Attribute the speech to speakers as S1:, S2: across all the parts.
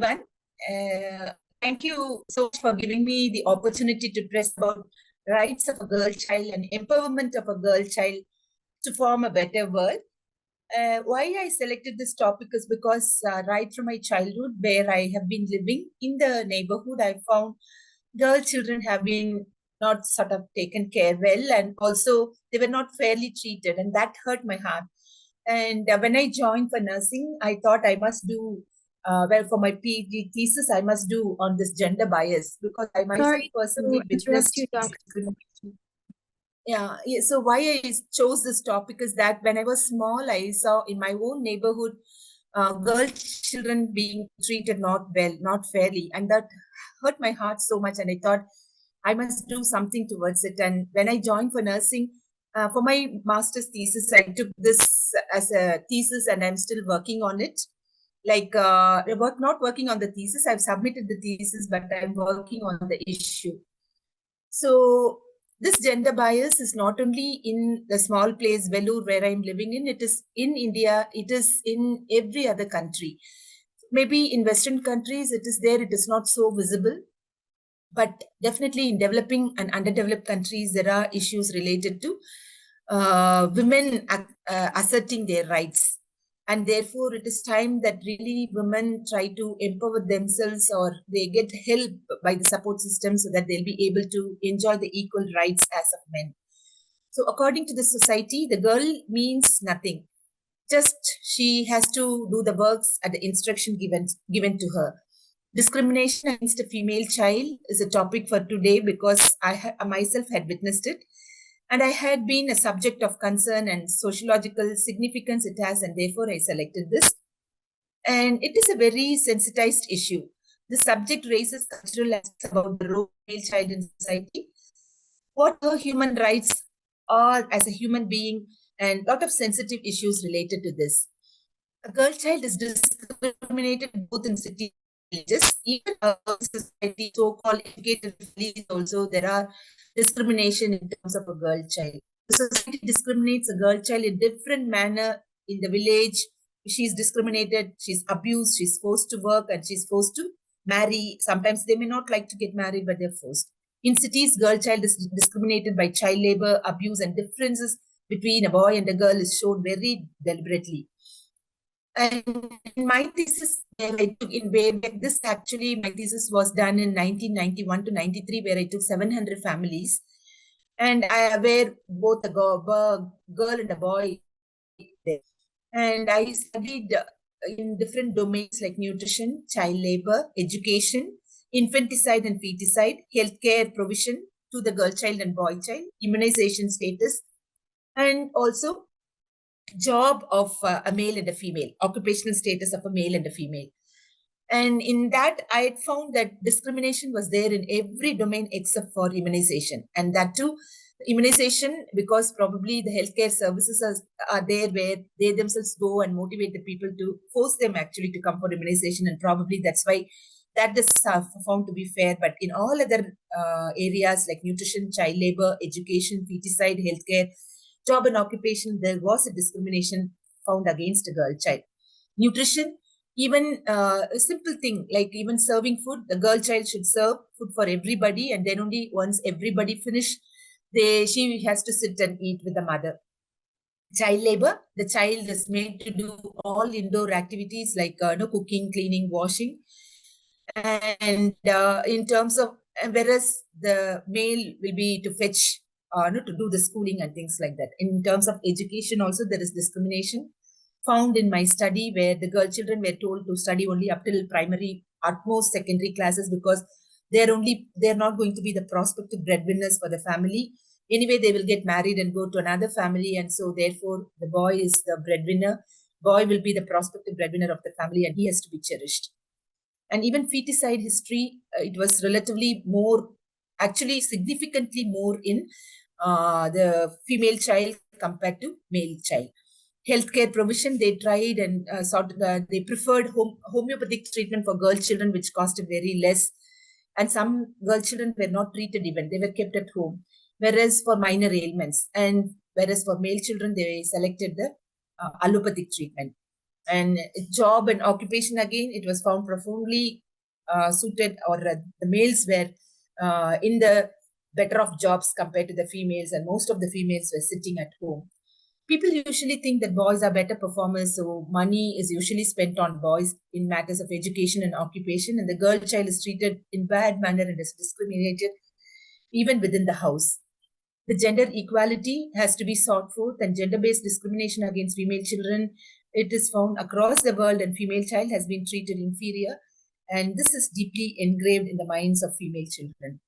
S1: everyone. Thank you so much for giving me the opportunity to press about rights of a girl child and empowerment of a girl child to form a better world. Why I selected this topic is because right from my childhood, where I have been living in the neighborhood, I found girl children have been not sort of taken care well, and also they were not fairly treated, and that hurt my heart. And when I joined for nursing, I thought I must do for my PhD thesis, I must do on this gender bias because I myself personally witnessed discrimination. Yeah. So why I chose this topic is that when I was small, I saw in my own neighborhood girl children being treated not well, not fairly, and that hurt my heart so much. And I thought I must do something towards it. And when I joined for nursing, for my master's thesis, I took this as a thesis, and I'm still working on it. Not working on the thesis. I've submitted the thesis, but I'm working on the issue. So this gender bias is not only in the small place Vellore where I'm living in. It is in India. It is in every other country. Maybe in Western countries it is there. It is not so visible. But definitely in developing and underdeveloped countries, there are issues related to women asserting their rights. And therefore, it is time that really women try to empower themselves, or they get help by the support system so that they'll be able to enjoy the equal rights as of men. So according to the society, the girl means nothing. Just she has to do the works at the instruction given to her. Discrimination against a female child is a topic for today because I myself had witnessed it. And I had been a subject of concern and sociological significance it has, and therefore I selected this. And it is a very sensitized issue. The subject raises cultural aspects about the role of male child in society, what her human rights are as a human being, and a lot of sensitive issues related to this. A girl child is discriminated both in cities and villages. Even our society, so-called educated families, also there are discrimination in terms of a girl child. The society discriminates a girl child in different manner in the village. She's discriminated, she's abused, she's forced to work, and she's forced to marry. Sometimes they may not like to get married, but they're forced. In cities, girl child is discriminated by child labor, abuse, and differences between a boy and a girl is shown very deliberately. And in my thesis, where I took in way back, this actually, my thesis was done in 1991 to 93, where I took 700 families. And where both a girl and a boy there. And I studied in different domains like nutrition, child labor, education, infanticide and feticide, healthcare provision to the girl child and boy child, immunization status, and also job of a male and a female, occupational status of a male and a female. And in that, I had found that discrimination was there in every domain except for immunization. And that too, immunization, because probably the healthcare services are there where they themselves go and motivate the people to force them actually to come for immunization. And probably that's why that is found to be fair. But in all other areas like nutrition, child labor, education, feticide, healthcare, job and occupation, there was a discrimination found against a girl child. Nutrition, even a simple thing like even serving food, the girl child should serve food for everybody, and then only once everybody finish, she has to sit and eat with the mother. Child labor, the child is made to do all indoor activities like cooking, cleaning, washing. And in terms of, whereas the male will be to fetch, to do the schooling and things like that. In terms of education also, there is discrimination found in my study where the girl children were told to study only up till primary, at most secondary classes, because they're not going to be the prospective breadwinners for the family. Anyway, they will get married and go to another family, and so therefore the boy is the breadwinner. Boy will be the prospective breadwinner of the family, and he has to be cherished. And even feticide history, it was relatively more, actually significantly more in the female child compared to male child. Healthcare provision, they tried and they preferred homeopathic treatment for girl children, which costed very less. And some girl children were not treated even, they were kept at home. Whereas for minor ailments, and whereas for male children, they selected the allopathic treatment. And job and occupation, again, it was found profoundly suited, or the males were in the better off jobs compared to the females, and most of the females were sitting at home. People usually think that boys are better performers, so money is usually spent on boys in matters of education and occupation, and the girl child is treated in bad manner and is discriminated even within the house. The gender equality has to be sought forth, and gender-based discrimination against female children, it is found across the world, and female child has been treated inferior, and this is deeply engraved in the minds of female children.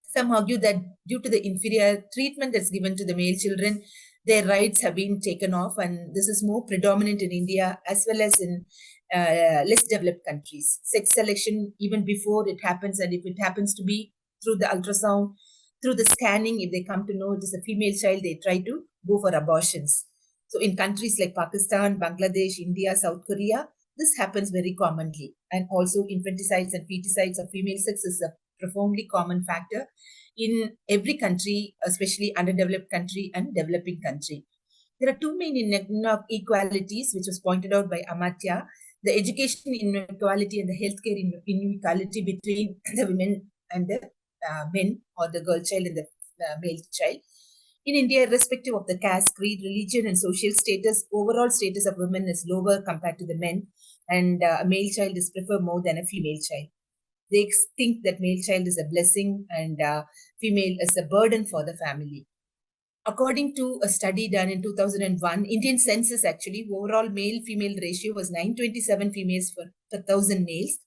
S1: Some argue that due to the inferior treatment that's given to the male children, their rights have been taken off, and this is more predominant in India as well as in less developed countries. Sex selection, even before it happens, and if it happens to be through the ultrasound, through the scanning, if they come to know it is a female child, they try to go for abortions. So in countries like Pakistan, Bangladesh, India, South Korea, this happens very commonly. And also infanticides and feticides of female sex is a profoundly common factor in every country, especially underdeveloped country and developing country. There are two main inequalities, which was pointed out by Amartya: the education inequality and the healthcare inequality between the women and the men, or the girl child and the male child. In India, irrespective of the caste, creed, religion, and social status, overall status of women is lower compared to the men, and a male child is preferred more than a female child. They think that male child is a blessing and female is a burden for the family. According to a study done in 2001, Indian census, actually, overall male-female ratio was 927 females per 1,000 males.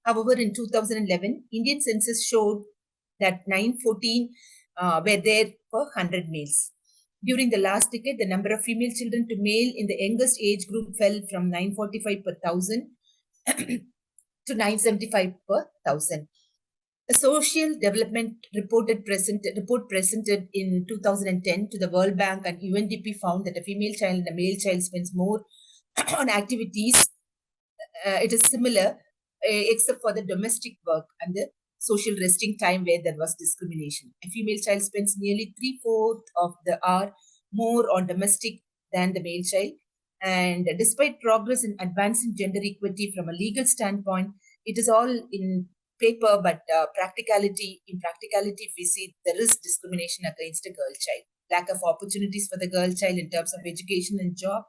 S1: However, in 2011, Indian census showed that 914 were there per 100 males. During the last decade, the number of female children to male in the youngest age group fell from 945 per 1,000 to 975 per 1,000. A social development report presented in 2010 to the World Bank and UNDP found that a female child and a male child spends more on activities. It is similar, except for the domestic work and the social resting time where there was discrimination. A female child spends nearly 3/4 of the hour more on domestic than the male child. And despite progress in advancing gender equity from a legal standpoint, it is all in paper, but in practicality, if we see, there is discrimination against a girl child, lack of opportunities for the girl child in terms of education and job.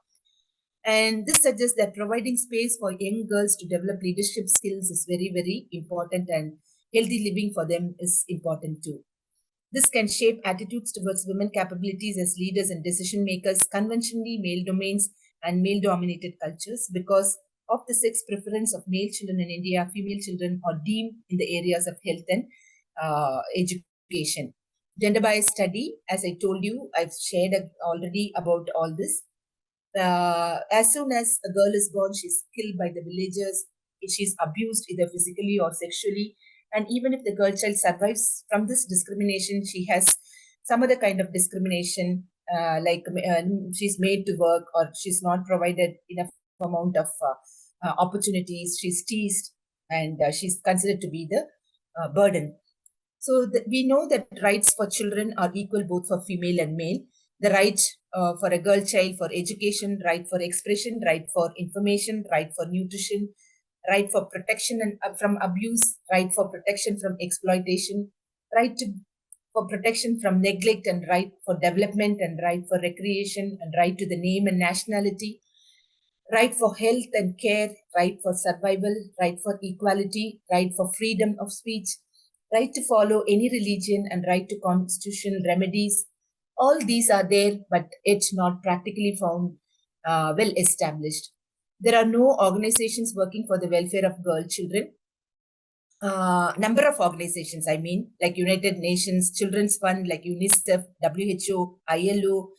S1: And this suggests that providing space for young girls to develop leadership skills is very, very important, and healthy living for them is important too. This can shape attitudes towards women capabilities as leaders and decision makers, conventionally male domains and male dominated cultures. Because of the sex preference of male children in India, female children are deemed in the areas of health and education. Gender bias study, as I told you, I've shared already about all this. As soon as a girl is born, she's killed by the villagers. She's abused either physically or sexually. And even if the girl child survives from this discrimination, she has some other kind of discrimination, like she's made to work, or she's not provided enough amount of opportunities. She's teased, and she's considered to be the burden. So we know that rights for children are equal both for female and male. The right for a girl child for education, right for expression, right for information, right for nutrition, right for protection and from abuse, right for protection from exploitation, for protection from neglect, and right for development, and right for recreation, and right to the name and nationality, right for health and care, right for survival, right for equality, right for freedom of speech, right to follow any religion, and right to constitutional remedies. All these are there, but it's not practically found well established. There are no organizations working for the welfare of girl children. Number of organizations, I mean, like United Nations Children's Fund, like UNICEF, WHO, ILO,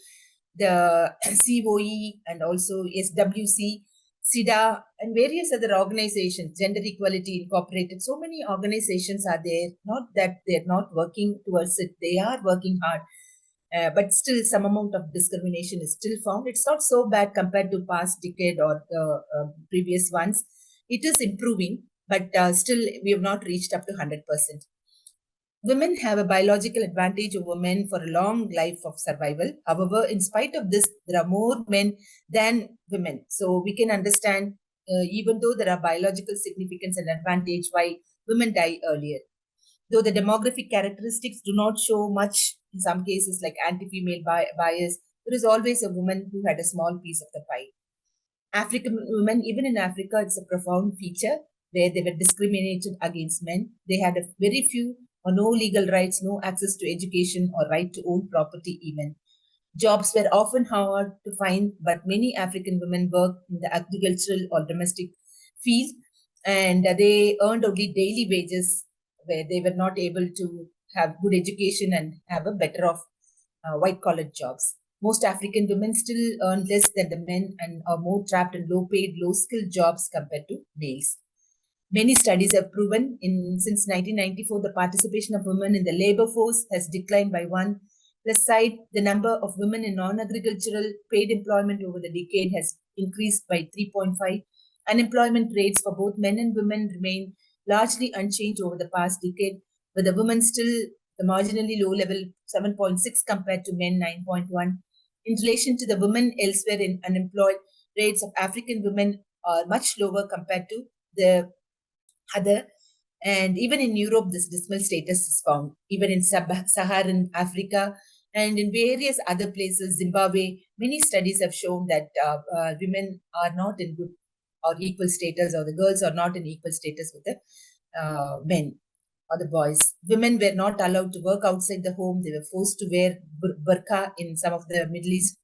S1: the COE, and also SWC, SIDA, and various other organizations, Gender Equality Incorporated. So many organizations are there. Not that they're not working towards it, they are working hard. But still, some amount of discrimination is still found. It's not so bad compared to past decade or the previous ones. It is improving, but still we have not reached up to 100%. Women have a biological advantage over men for a long life of survival. However, in spite of this, there are more men than women. So we can understand, even though there are biological significance and advantage, why women die earlier. Though the demographic characteristics do not show much in some cases, like anti-female bias, there is always a woman who had a small piece of the pie. African women, even in Africa, it's a profound feature where they were discriminated against men. They had a very few or no legal rights, no access to education or right to own property even. Jobs were often hard to find, but many African women worked in the agricultural or domestic field, and they earned only daily wages where they were not able to have good education and have a better off white collar jobs. Most African women still earn less than the men and are more trapped in low paid, low skilled jobs compared to males. Many studies have proven since 1994 the participation of women in the labor force has declined by one. Plus side, the number of women in non-agricultural paid employment over the decade has increased by 3.5. Unemployment rates for both men and women remain largely unchanged over the past decade, with the women still the marginally low level 7.6 compared to men 9.1. In relation to the women elsewhere in unemployed, rates of African women are much lower compared to the other. And even in Europe, this dismal status is found. Even in Saharan Africa and in various other places, Zimbabwe, many studies have shown that women are not in good or equal status, or the girls are not in equal status with the men or the boys. Women were not allowed to work outside the home. They were forced to wear burqa in some of the Middle East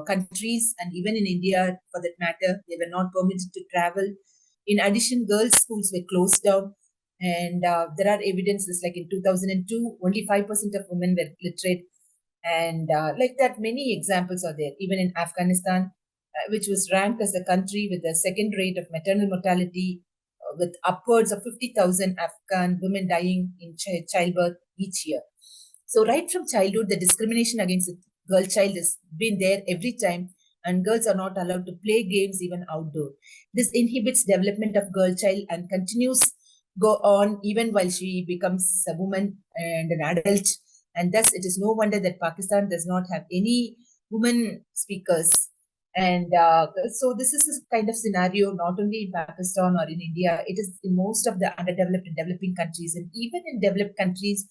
S1: countries, and even in India for that matter, they were not permitted to travel. In addition, girls' schools were closed down, and there are evidences like in 2002, only 5% of women were literate, and like that, many examples are there. Even in Afghanistan, which was ranked as the country with the second rate of maternal mortality, with upwards of 50,000 Afghan women dying in childbirth each year. So right from childhood, the discrimination against the girl child has been there every time, and girls are not allowed to play games even outdoor. This inhibits development of girl child and continues go on even while she becomes a woman and an adult. And thus, it is no wonder that Pakistan does not have any women speakers. And so this is a kind of scenario not only in Pakistan or in India, it is in most of the underdeveloped and developing countries. And even in developed countries,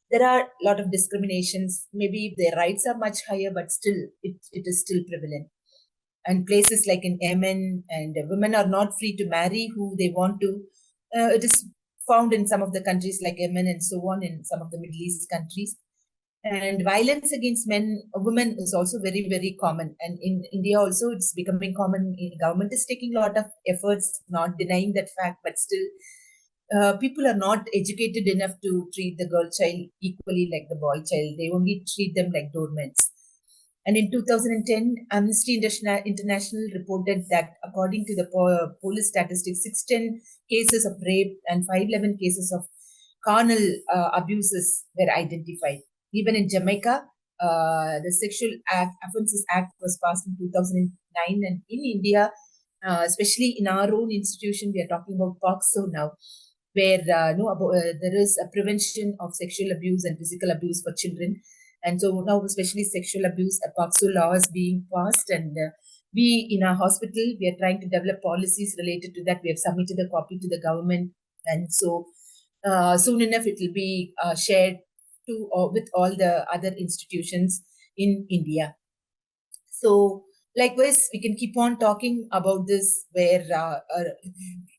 S1: there are a lot of discriminations. Maybe their rights are much higher, but still, it is still prevalent. And places like in Yemen, and women are not free to marry who they want to. It is found in some of the countries like Yemen and so on, in some of the Middle East countries. And violence against women is also very, very common. And in India also, it's becoming common. Government is taking a lot of efforts, not denying that fact, but still, people are not educated enough to treat the girl child equally like the boy child. They only treat them like doormats. And in 2010, Amnesty International reported that according to the police statistics, 610 cases of rape and 511 cases of carnal abuses were identified. Even in Jamaica, the Sexual Offences Act was passed in 2009. And in India, especially in our own institution, we are talking about POCSO now, where there is a prevention of sexual abuse and physical abuse for children. And so now, especially sexual abuse, a POCSO law is being passed. And we, in our hospital, we are trying to develop policies related to that. We have submitted a copy to the government. And so soon enough, it will be shared with all the other institutions in India. So likewise, we can keep on talking about this, where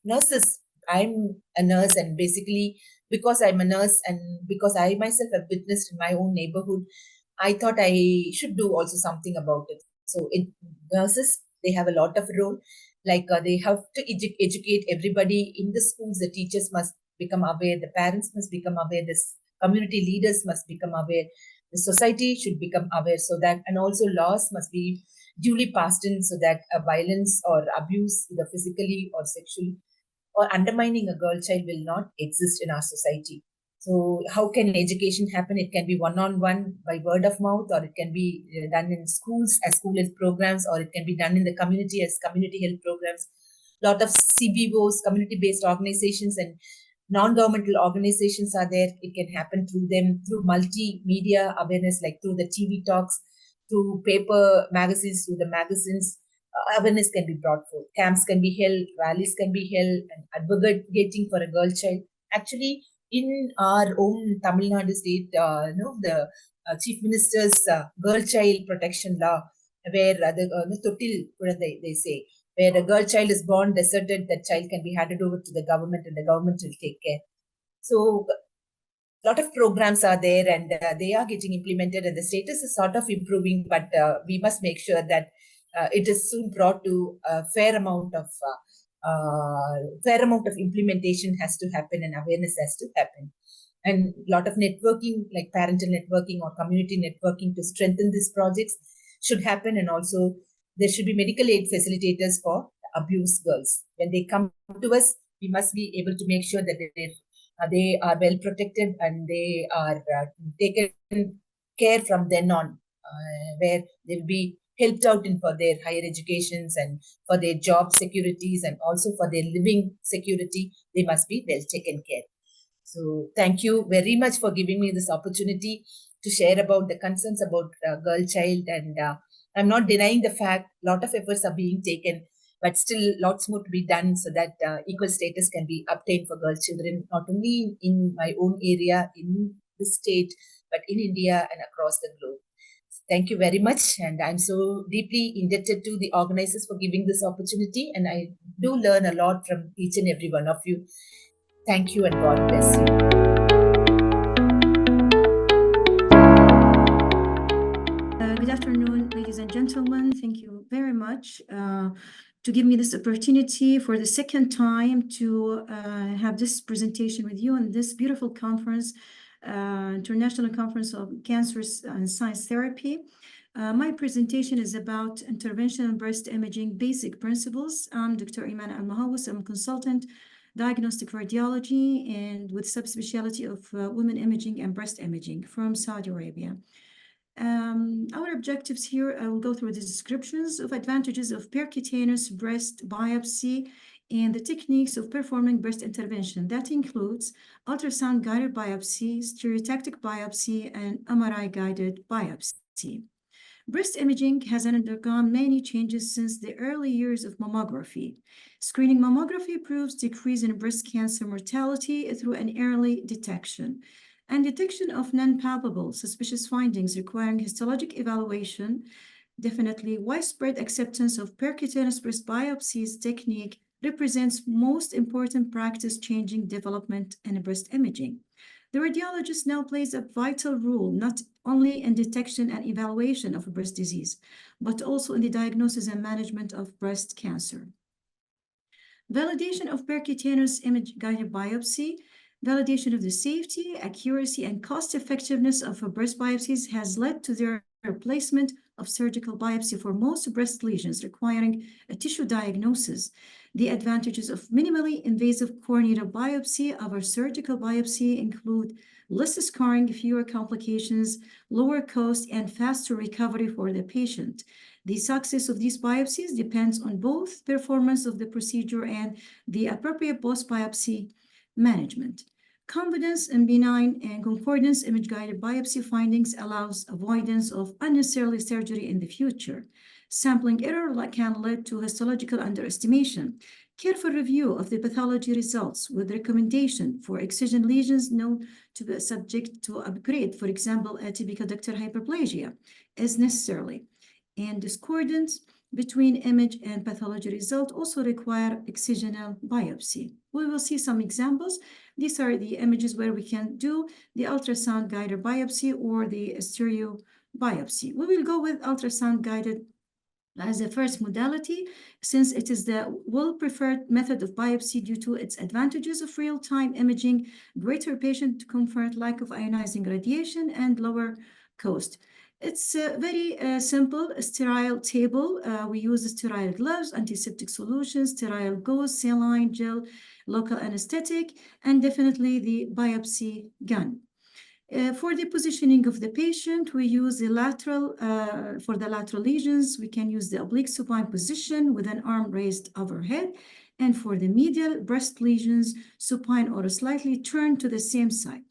S1: nurses, I'm a nurse, and basically because I'm a nurse and because I myself have witnessed in my own neighborhood, I thought I should do also something about it. So in nurses, they have a lot of role. Like they have to educate everybody in the schools. The teachers must become aware. The parents must become aware. The community leaders must become aware. The society should become aware, so that, and also laws must be duly passed in, so that violence or abuse, either physically or sexually, or undermining a girl child will not exist in our society. So how can education happen? It can be one-on-one by word of mouth, or it can be done in schools as school health programs, or it can be done in the community as community health programs. A lot of CBOs, community-based organizations, and Non-governmental organizations are there. It can happen through them, through multimedia awareness, like through the TV talks, through paper magazines, through the magazines. Awareness can be brought forth. Camps can be held, rallies can be held, and advocating for a girl child. Actually, in our own Tamil Nadu state, the Chief Minister's girl child protection law, where the Totil, they say, where a girl child is born deserted, that child can be handed over to the government and the government will take care. So a lot of programs are there and they are getting implemented and the status is sort of improving, but we must make sure that it is soon brought to a fair amount of implementation has to happen and awareness has to happen. And a lot of networking, like parental networking or community networking to strengthen these projects should happen. And also there should be medical aid facilitators for abused girls. When they come to us, we must be able to make sure that they are well protected and they are taken care from then on, where they'll be helped out in for their higher educations and for their job securities and also for their living security. They must be well taken care. So thank you very much for giving me this opportunity to share about the concerns about girl child. And I'm not denying the fact a lot of efforts are being taken, but still lots more to be done so that equal status can be obtained for girl children, not only in my own area, in the state, but in India and across the globe. Thank you very much. And I'm so deeply indebted to the organizers for giving this opportunity. And I do learn a lot from each and every one of you. Thank you and God bless you.
S2: Good afternoon, ladies and gentlemen. Thank you very much to give me this opportunity for the second time to have this presentation with you on this beautiful conference, International Conference of Cancer and Science Therapy. My presentation is about interventional breast imaging basic principles. I'm Dr. Iman Al-Mahawis. I'm a consultant, diagnostic radiology, and with subspecialty of women imaging and breast imaging from Saudi Arabia. Our objectives here, I will go through the descriptions of advantages of percutaneous breast biopsy and the techniques of performing breast intervention. That includes ultrasound-guided biopsy, stereotactic biopsy, and MRI-guided biopsy. Breast imaging has undergone many changes since the early years of mammography. Screening mammography proves decrease in breast cancer mortality through an early detection and detection of non-palpable suspicious findings requiring histologic evaluation. Definitely widespread acceptance of percutaneous breast biopsies technique represents most important practice-changing development in breast imaging. The radiologist now plays a vital role, not only in detection and evaluation of breast disease, but also in the diagnosis and management of breast cancer. Validation of percutaneous image-guided biopsy. Validation of the safety, accuracy, and cost-effectiveness of breast biopsies has led to their replacement of surgical biopsy for most breast lesions requiring a tissue diagnosis. The advantages of minimally invasive corneal biopsy over surgical biopsy include less scarring, fewer complications, lower cost, and faster recovery for the patient. The success of these biopsies depends on both performance of the procedure and the appropriate post-biopsy management. Confidence in benign and concordance image-guided biopsy findings allows avoidance of unnecessary surgery in the future. Sampling error can lead to histological underestimation. Careful review of the pathology results with recommendation for excision lesions known to be subject to upgrade, for example, atypical ductal hyperplasia, is necessary. And discordance between image and pathology result also require excisional biopsy. We will see some examples. These are the images where we can do the ultrasound guided biopsy or the stereo biopsy. We will go with ultrasound guided as the first modality, since it is the well-preferred method of biopsy due to its advantages of real-time imaging, greater patient comfort, lack of ionizing radiation, and lower cost. It's a very simple sterile table. We use sterile gloves, antiseptic solutions, sterile gauze, saline gel, local anesthetic, and definitely the biopsy gun. For the positioning of the patient, we use the lateral, for the lateral lesions, we can use the oblique supine position with an arm raised overhead. And for the medial breast lesions, supine or slightly turned to the same side.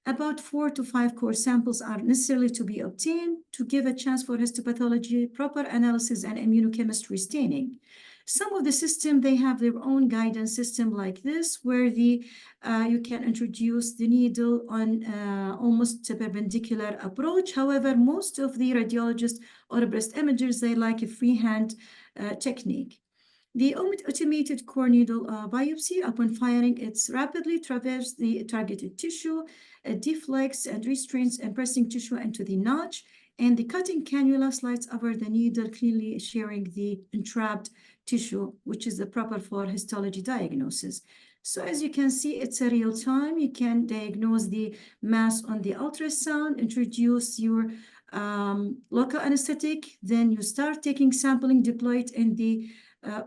S2: About 4 to 5 core samples are necessary to be obtained to give a chance for histopathology, proper analysis, and immunochemistry staining. Some of the system, they have their own guidance system like this, where you can introduce the needle on almost a perpendicular approach. However, most of the radiologists or breast imagers, they like a freehand technique. The automated core needle biopsy, upon firing, it's rapidly traverses the targeted tissue, deflects and restrains and pressing tissue into the notch, and the cutting cannula slides over the needle, clearly sharing the entrapped tissue, which is the proper for histology diagnosis. So as you can see, it's a real time. You can diagnose the mass on the ultrasound, introduce your local anesthetic, then you start taking sampling, deploy it in the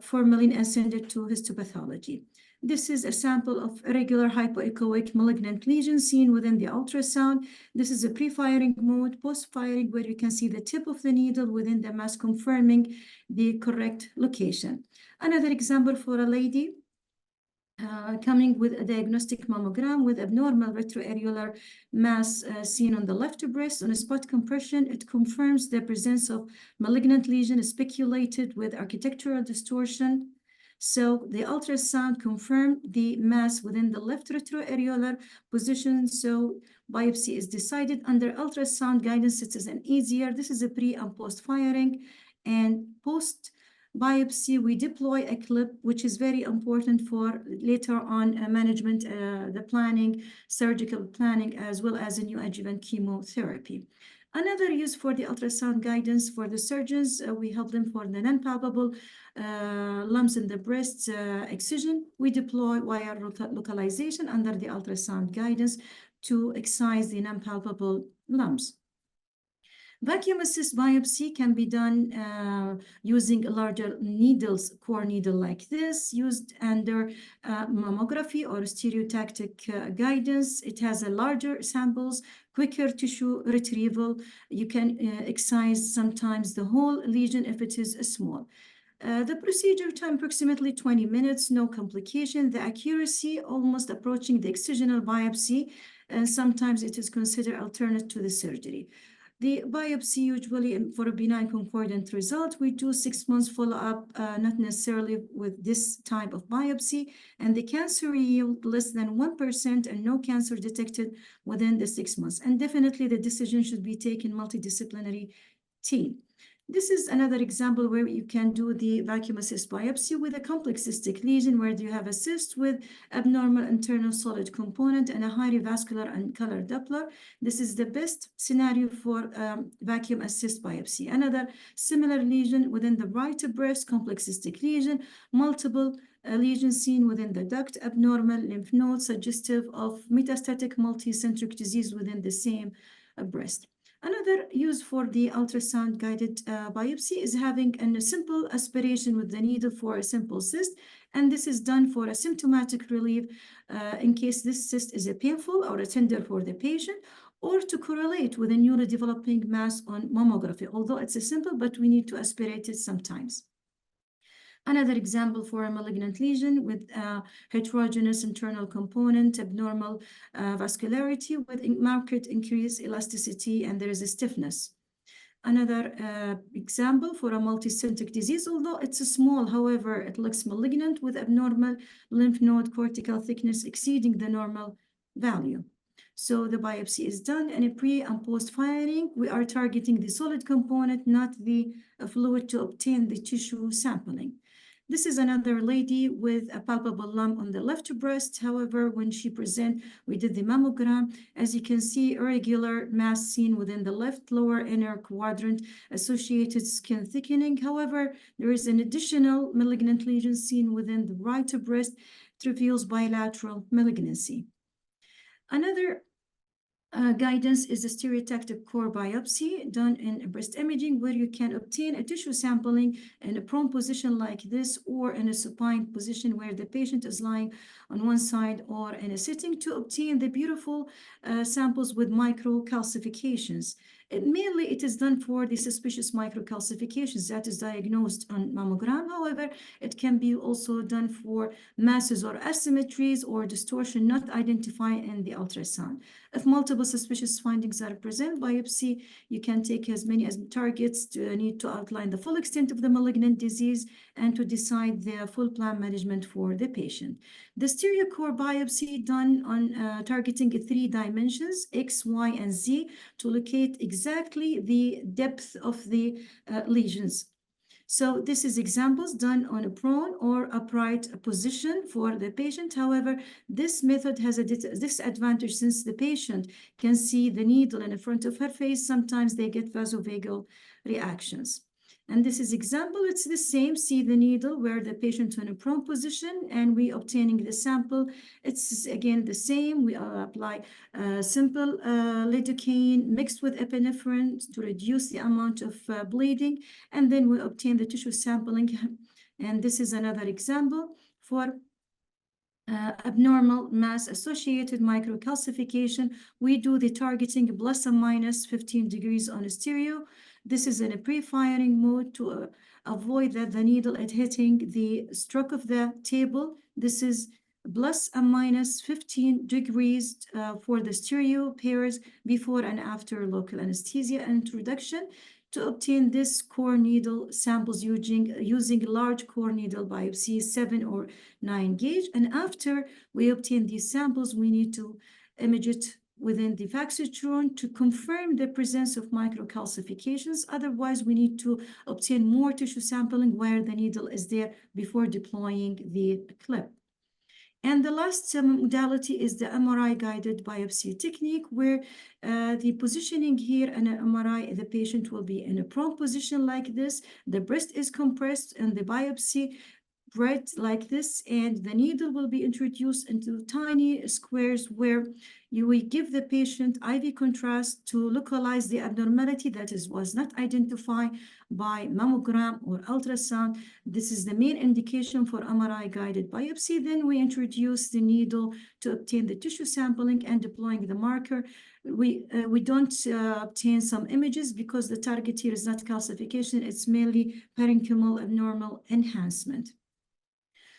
S2: formalin, and send it to histopathology. This is a sample of irregular hypoechoic malignant lesion seen within the ultrasound. This is a pre-firing mode, post-firing, where you can see the tip of the needle within the mass confirming the correct location. Another example for a lady coming with a diagnostic mammogram with abnormal retroareolar mass seen on the left breast. On a spot compression, it confirms the presence of malignant lesion speculated with architectural distortion. So the ultrasound confirmed the mass within the left retroareolar position. So biopsy is decided under ultrasound guidance. It is an easier. This is a pre and post firing, and post biopsy, we deploy a clip, which is very important for later on management, the planning, surgical planning, as well as a neoadjuvant chemotherapy. Another use for the ultrasound guidance for the surgeons, we help them for the non-palpable lumps in the breast excision. We deploy wire localization under the ultrasound guidance to excise the non-palpable lumps. Vacuum assist biopsy can be done using larger needles, core needle like this, used under mammography or stereotactic guidance. It has a larger samples, quicker tissue retrieval. You can excise sometimes the whole lesion if it is small. The procedure time approximately 20 minutes, no complication. The accuracy almost approaching the excisional biopsy, and sometimes it is considered alternate to the surgery. The biopsy usually for a benign concordant result, we do 6 months follow-up, not necessarily with this type of biopsy, and the cancer yield less than 1% and no cancer detected within the 6 months. And definitely the decision should be taken multidisciplinary team. This is another example where you can do the vacuum assist biopsy with a complex cystic lesion where you have a cyst with abnormal internal solid component and a highly vascular and color Doppler. This is the best scenario for vacuum assist biopsy. Another similar lesion within the right breast, complex cystic lesion, multiple lesions seen within the duct, abnormal lymph node suggestive of metastatic multicentric disease within the same breast. Another use for the ultrasound-guided biopsy is having a simple aspiration with the needle for a simple cyst, and this is done for a symptomatic relief in case this cyst is a painful or a tender for the patient, or to correlate with a newly developing mass on mammography, although it's a simple, but we need to aspirate it sometimes. Another example for a malignant lesion with heterogeneous internal component, abnormal vascularity with marked increased elasticity, and there is a stiffness. Another example for a multicentric disease, although it's a small, however, it looks malignant with abnormal lymph node cortical thickness exceeding the normal value. So the biopsy is done, and in pre and post firing, we are targeting the solid component, not the fluid, to obtain the tissue sampling. This is another lady with a palpable lump on the left breast. However, when she presents, we did the mammogram. As you can see, irregular mass seen within the left lower inner quadrant, associated skin thickening. However, there is an additional malignant lesion seen within the right breast. It reveals bilateral malignancy. Another guidance is a stereotactic core biopsy done in breast imaging, where you can obtain a tissue sampling in a prone position like this, or in a supine position where the patient is lying on one side, or in a sitting, to obtain the beautiful samples with micro calcifications. Mainly, it is done for the suspicious microcalcifications that is diagnosed on mammogram. However, it can be also done for masses or asymmetries or distortion not identified in the ultrasound. If multiple suspicious findings are present, biopsy, you can take as many as targets to need to outline the full extent of the malignant disease and to decide the full plan management for the patient. The stereocore biopsy done on targeting 3 dimensions, X, Y, and Z, to locate exactly the depth of the lesions. So this is examples done on a prone or upright position for the patient. However, this method has a disadvantage since the patient can see the needle in the front of her face. Sometimes they get vasovagal reactions. And this is example, it's the same, see the needle where the patient in a prone position and we obtaining the sample. It's again the same, we apply simple lidocaine mixed with epinephrine to reduce the amount of bleeding, and then we obtain the tissue sampling. And this is another example for abnormal mass associated microcalcification. We do the targeting plus or minus 15 degrees on a stereo. This is in a pre-firing mode to avoid that the needle is hitting the stroke of the table. This is plus and minus 15 degrees for the stereo pairs before and after local anesthesia introduction to obtain this core needle samples using large core needle biopsy 7 or 9 gauge. And after we obtain these samples, we need to image it within the faxitron to confirm the presence of microcalcifications. Otherwise, we need to obtain more tissue sampling where the needle is there before deploying the clip. And the last modality is the MRI-guided biopsy technique, where the positioning here in an MRI, the patient will be in a prone position like this. The breast is compressed and the biopsy bread like this, and the needle will be introduced into tiny squares where you will give the patient IV contrast to localize the abnormality that was not identified by mammogram or ultrasound. This is the main indication for MRI guided biopsy. Then we introduce the needle to obtain the tissue sampling and deploying the marker. We don't obtain some images because the target here is not calcification, it's merely parenchymal abnormal enhancement.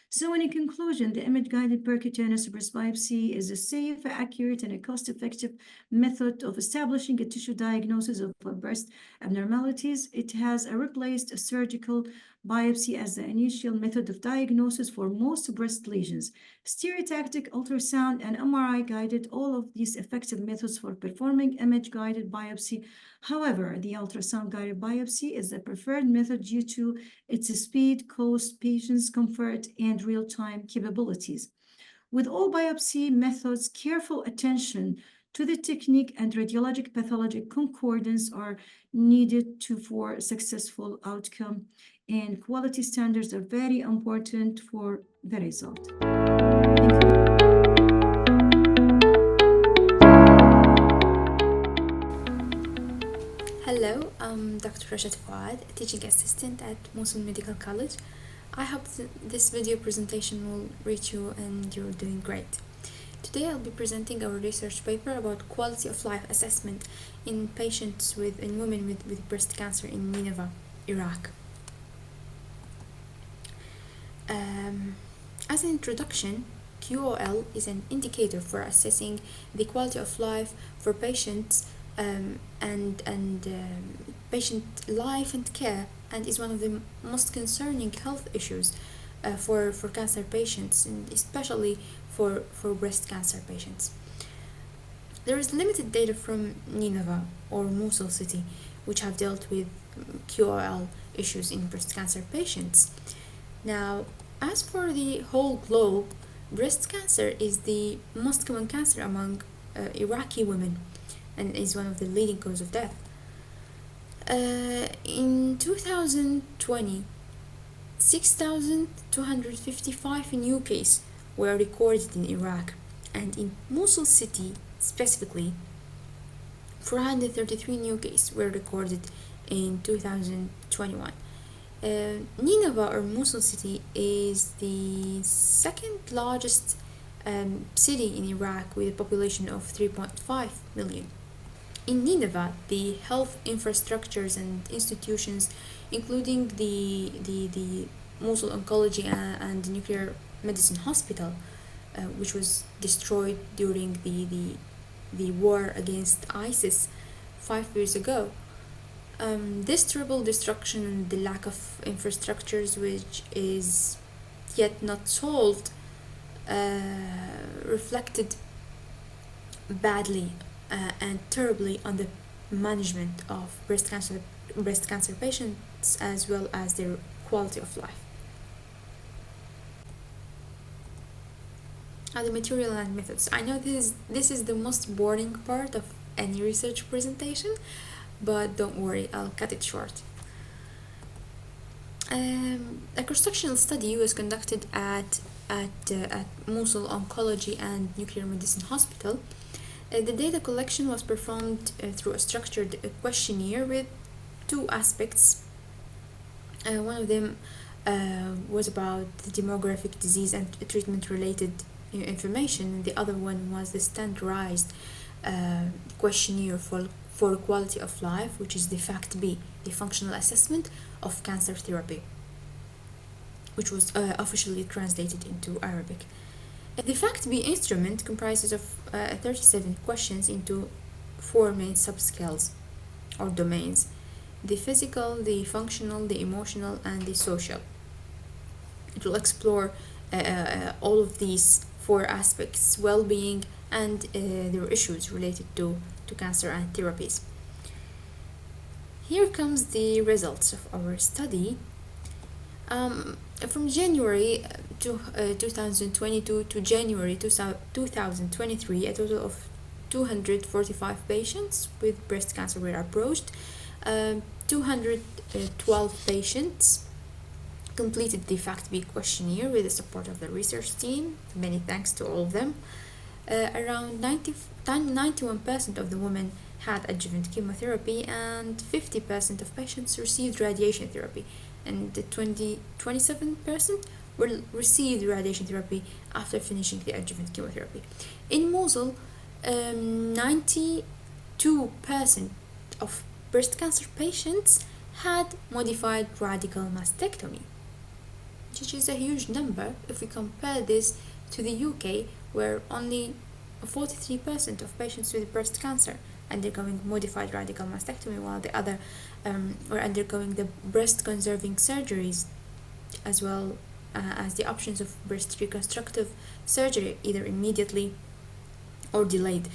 S2: So in conclusion, the image-guided percutaneous breast biopsy is a safe, accurate, and a cost-effective method of establishing a tissue diagnosis of breast abnormalities. It has replaced a surgical biopsy as the initial method of diagnosis for most breast lesions. Stereotactic ultrasound and MRI guided all of these effective methods for performing image-guided biopsy. However, the ultrasound-guided biopsy is the preferred method due to its speed, cost, patient's comfort, and real-time capabilities. With all biopsy methods, careful attention to the technique and radiologic pathologic concordance are needed for successful outcome, and quality standards are very important for the result. Thank you.
S3: Hello, I'm Dr. Rashad Fouad, teaching assistant at Mosul Medical College. I hope this video presentation will reach you and you're doing great. Today I'll be presenting our research paper about quality of life assessment in women with breast cancer in Nineveh, Iraq. As an introduction, QOL is an indicator for assessing the quality of life for patients patient life and care, and is one of the most concerning health issues for cancer patients, and especially for breast cancer patients. There is limited data from Nineveh or Mosul city which have dealt with QOL issues in breast cancer patients. Now, as for the whole globe, breast cancer is the most common cancer among Iraqi women and is one of the leading causes of death. In 2020, 6,255 new cases were recorded in Iraq, and in Mosul city specifically, 433 new cases were recorded in 2021. Nineveh or Mosul city is the second largest city in Iraq with a population of 3.5 million. In Nineveh, the health infrastructures and institutions, including the Mosul Oncology and Nuclear Medicine Hospital, which was destroyed during the war against ISIS 5 years ago. This terrible destruction and the lack of infrastructures, which is yet not solved, reflected badly and terribly on the management of breast cancer patients, as well as their quality of life. The material and methods. I know this is the most boring part of any research presentation, but don't worry, I'll cut it short. A cross-sectional study was conducted at Mosul Oncology and Nuclear Medicine Hospital. The data collection was performed through a structured questionnaire with two aspects. One of them was about the demographic, disease and treatment-related information. The other one was the standardized questionnaire for quality of life, which is the FACT-B, the functional assessment of cancer therapy, which was officially translated into Arabic. The FACT-B instrument comprises of 37 questions into 4 main subscales or domains: the physical, the functional, the emotional, and the social. It will explore all of these 4 aspects: well-being and their issues related to cancer and therapies. Here comes the results of our study. From January 2022 to January 2023, a total of 245 patients with breast cancer were approached. 212 patients completed the FACT-B questionnaire with the support of the research team. Many thanks to all of them. Around 91% of the women had adjuvant chemotherapy, and 50% of patients received radiation therapy, and 27% received radiation therapy after finishing the adjuvant chemotherapy. In Mosul, 92% of breast cancer patients had modified radical mastectomy, which is a huge number if we compare this to the UK, where only 43% of patients with breast cancer undergoing modified radical mastectomy, while the other were undergoing the breast conserving surgeries, as well as the options of breast reconstructive surgery, either immediately or delayed.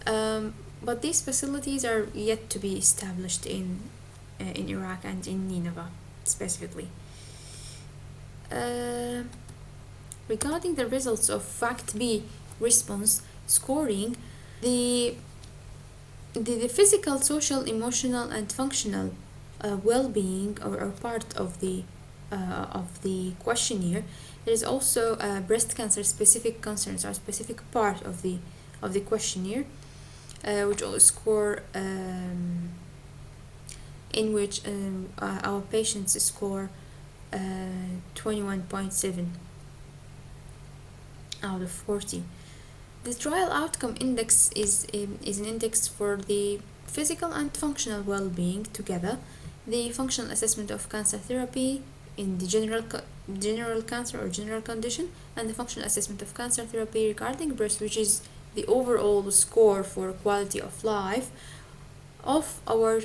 S3: But these facilities are yet to be established in Iraq and in Nineveh specifically. Regarding the results of FACT-B response scoring, the physical, social, emotional, and functional well-being are part of the questionnaire. There is also breast cancer specific concerns, or specific part of the questionnaire, which will score in which our patients score 21.7 out of 40. The trial outcome index is an index for the physical and functional well-being together, the functional assessment of cancer therapy in the general cancer or general condition, and the functional assessment of cancer therapy regarding breast, which is the overall score for quality of life of our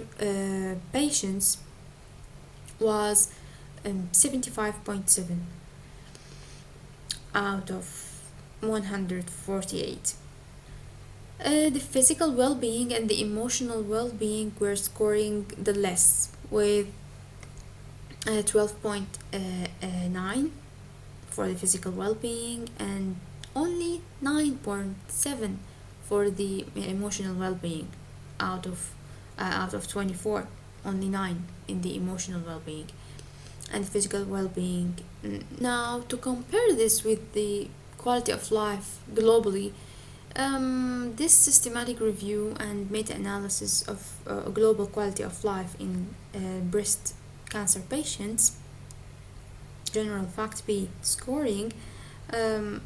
S3: patients, was 75.7 out of 148. The physical well-being and the emotional well-being were scoring the less, with 12.9 for the physical well-being and only 9.7 for the emotional well-being out of 24. Only 9 in the emotional well-being and physical well-being. Now, to compare this with the quality of life globally, this systematic review and meta-analysis of global quality of life in breast cancer patients, general FACT-B scoring,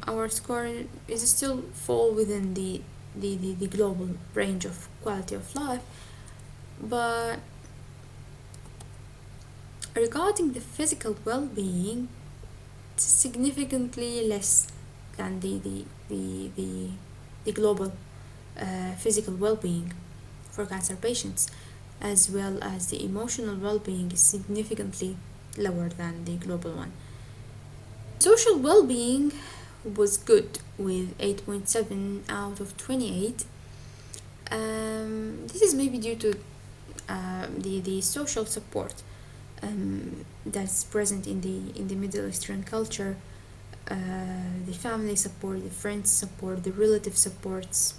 S3: our score is still fall within the the global range of quality of life. But regarding the physical well-being, it's significantly less than the global physical well-being for cancer patients, as well as the emotional well-being is significantly lower than the global one. Social well-being was good with 8.7 out of 28. This is maybe due to the social support that's present in the Middle Eastern culture, the family support, the friends support, the relative supports.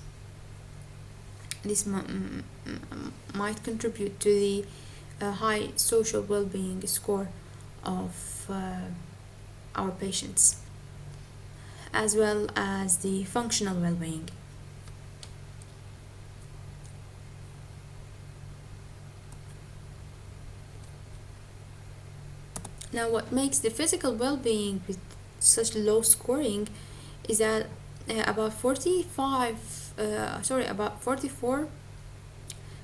S3: This might contribute to the high social well-being score of our patients, as well as the functional well-being. Now, what makes the physical well-being with such low scoring is that about 44.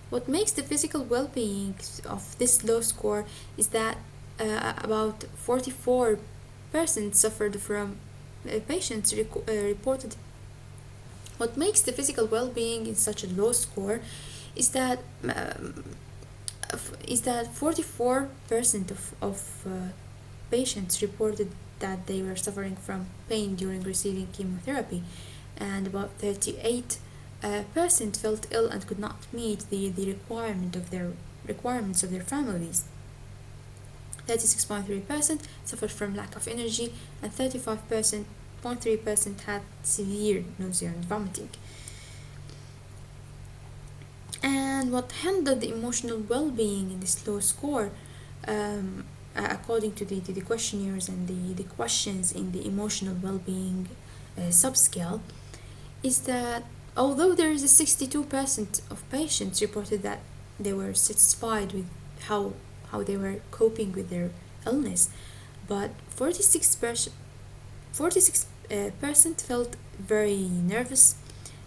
S3: What makes the physical well-being of this low score is that about 44% suffered from patients reported. What makes the physical well-being in such a low score is that 44% of patients reported that they were suffering from pain during receiving chemotherapy, and about 38% felt ill and could not meet the requirements of their families. 36.3% suffered from lack of energy, and 35.3% had severe nausea and vomiting. And what handled the emotional well-being in this low score, according to the questionnaires and the questions in the emotional well-being subscale, is that although there is a 62% of patients reported that they were satisfied with how they were coping with their illness, but 46% felt very nervous,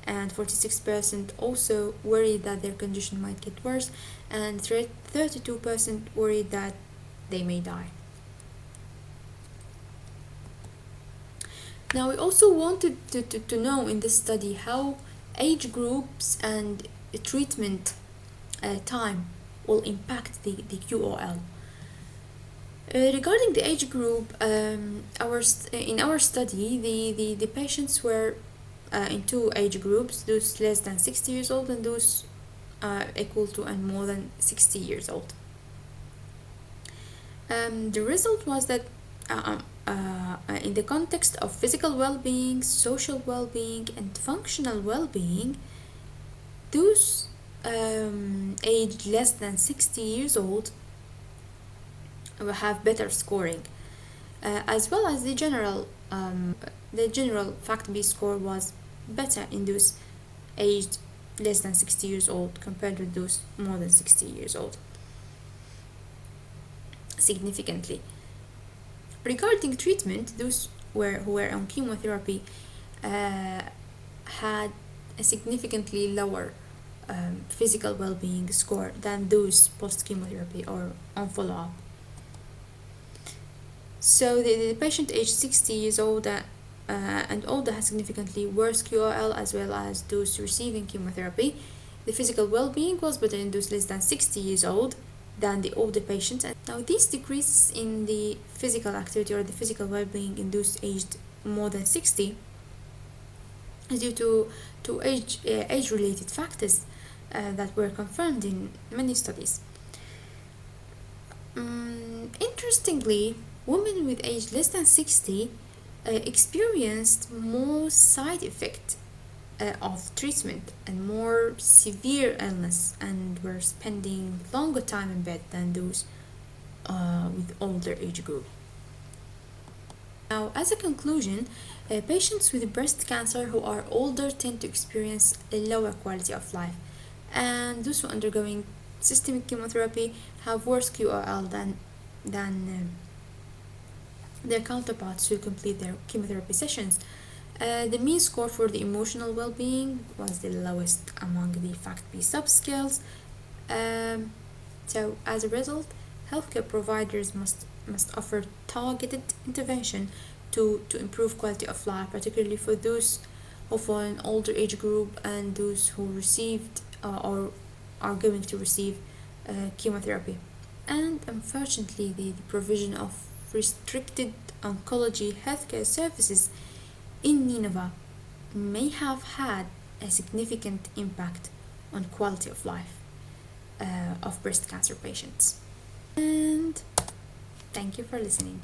S3: and 46% also worried that their condition might get worse, and 32% worried that they may die. Now, we also wanted to know in this study how age groups and treatment time will impact the QOL. Regarding the age group, in our study, the patients were in two age groups, those less than 60 years old and those equal to and more than 60 years old. The result was that in the context of physical well-being, social well-being, and functional well-being, those aged less than 60 years old have better scoring, as well as the general fact-based score was better in those aged less than 60 years old compared with those more than 60 years old, significantly. Regarding treatment, those who were on chemotherapy had a significantly lower physical well-being score than those post-chemotherapy or on follow-up. So the patient aged 60 years old and older has significantly worse QOL, as well as those receiving chemotherapy. The physical well-being was better in those less than 60 years old than the older patients. Now, these decreases in the physical activity or the physical well-being in those aged more than 60 is due to age-related factors that were confirmed in many studies. Interestingly, women with age less than 60 experienced more side effects of treatment and more severe illness, and were spending longer time in bed than those with older age group. Now, as a conclusion, patients with breast cancer who are older tend to experience a lower quality of life, and those who are undergoing systemic chemotherapy have worse QOL than their counterparts who complete their chemotherapy sessions. The mean score for the emotional well-being was the lowest among the FACT-B subscales. So as a result, healthcare providers must offer targeted intervention to improve quality of life, particularly for those who fall in older age group and those who received or are going to receive chemotherapy. And unfortunately, the provision of restricted oncology healthcare services in Nineveh may have had a significant impact on quality of life of breast cancer patients. And thank you for listening.